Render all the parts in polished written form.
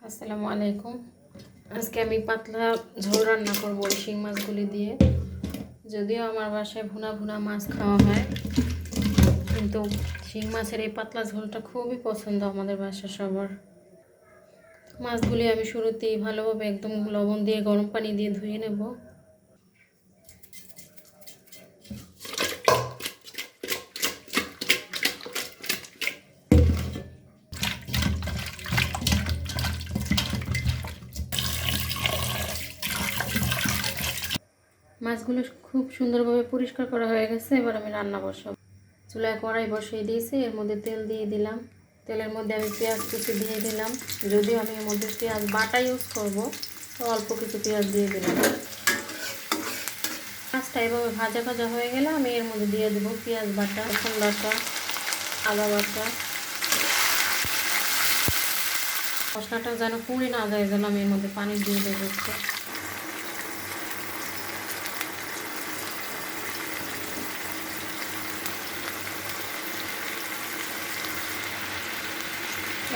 আসসালামু আলাইকুম। আজকে আমি পাতলা ঝোল রান্না করব এই শিং মাছগুলি দিয়ে। যদিও আমার বাসায় ভুনা ভুনা মাছ খাওয়া হয়, কিন্তু শিং মাছের এই পাতলা ঝোলটা খুবই পছন্দ আমাদের বাসার সবার। মাছগুলি আমি শুরুতেই ভালোভাবে একদম লবণ দিয়ে গরম পানি দিয়ে ধুয়ে নেব। মাছগুলো খুব সুন্দরভাবে পরিষ্কার করা হয়ে গেছে। এবার আমি রান্না বসাবো। চুলায় কড়াই বসিয়ে দিয়েছি, এর মধ্যে তেল দিয়ে দিলাম। তেলের মধ্যে আমি পেঁয়াজ কুচি দিয়ে দিলাম। যদিও আমি এর মধ্যে পেঁয়াজ বাটা ইউজ করব, তো অল্প কিছু পেঁয়াজ দিয়ে দিলাম। মাছটা এভাবে ভাজা ভাজা হয়ে গেলে আমি এর মধ্যে দিয়ে দেবো পেঁয়াজ বাটা, রসুন বাটা, আদা বাটা। মশলাটা যেন পুড়ে না যায়, যেন আমি এর মধ্যে পানি দিয়ে দেবো একটু।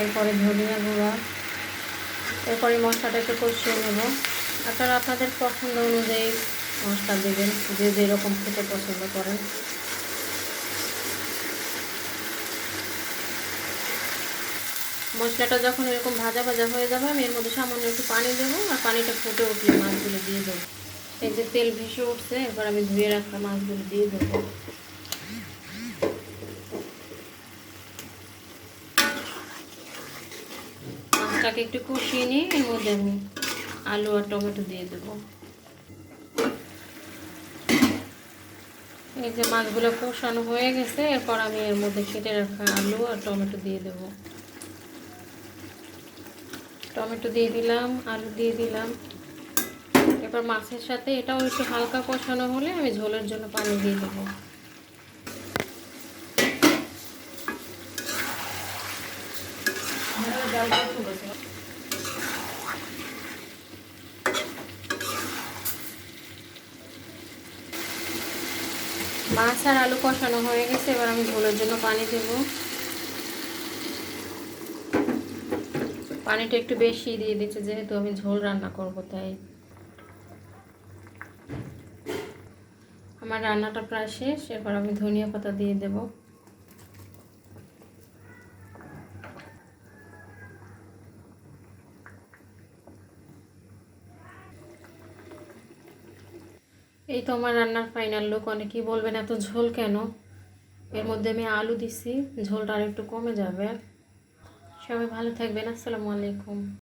এরপরে ধনিয়া গুঁড়া, এরপরে মশলাটা একটু কষিয়ে নেব। আপনারা আপনাদের পছন্দ অনুযায়ী মশলা দেবেন, যে যেরকম খেতে পছন্দ করেন। মশলাটা যখন এরকম ভাজা ভাজা হয়ে যাবে, আমি এর মধ্যে সামান্য একটু পানি দেবো, আর পানিটা ফুটে উঠলে মাছগুলো দিয়ে দেবো। এই যে তেল ভেসে উঠছে, এবার আমি ধুয়ে রাখা মাছগুলো দিয়ে দেবো। মাছটাকে একটু কষিয়ে নিয়ে এর মধ্যে আমি আলু আর টমেটো দিয়ে দেবো। এই যে মাছগুলো কষানো হয়ে গেছে, এরপর আমি এর মধ্যে কেটে রাখা আলু আর টমেটো দিয়ে দেবো। টমেটো দিয়ে দিলাম, আলু দিয়ে দিলাম। এবার মাছের সাথে এটাও একটু হালকা কষানো হলে আমি ঝোলের জন্য পানি দিয়ে দেবো। মাছ আর আলু কষানো হয়ে গেছে, এবার আমি ঝোলের জন্য পানি দেব। পানিটা একটু বেশি দিয়ে দিচ্ছে, যেহেতু আমি ঝোল রান্না করব তাই। আমার রান্নাটা প্রায় শেষ, এবার আমি ধনিয়া পাতা দিয়ে দেব। এই তো আমার রান্নার ফাইনাল লুক। অনেকেই বলবেন এত ঝোল কেন? এর মধ্যে আমি আলু দিছি, ঝোলটা আর একটু কমে যাবে। সবাই ভালো থাকবেন। আসসালামু আলাইকুম।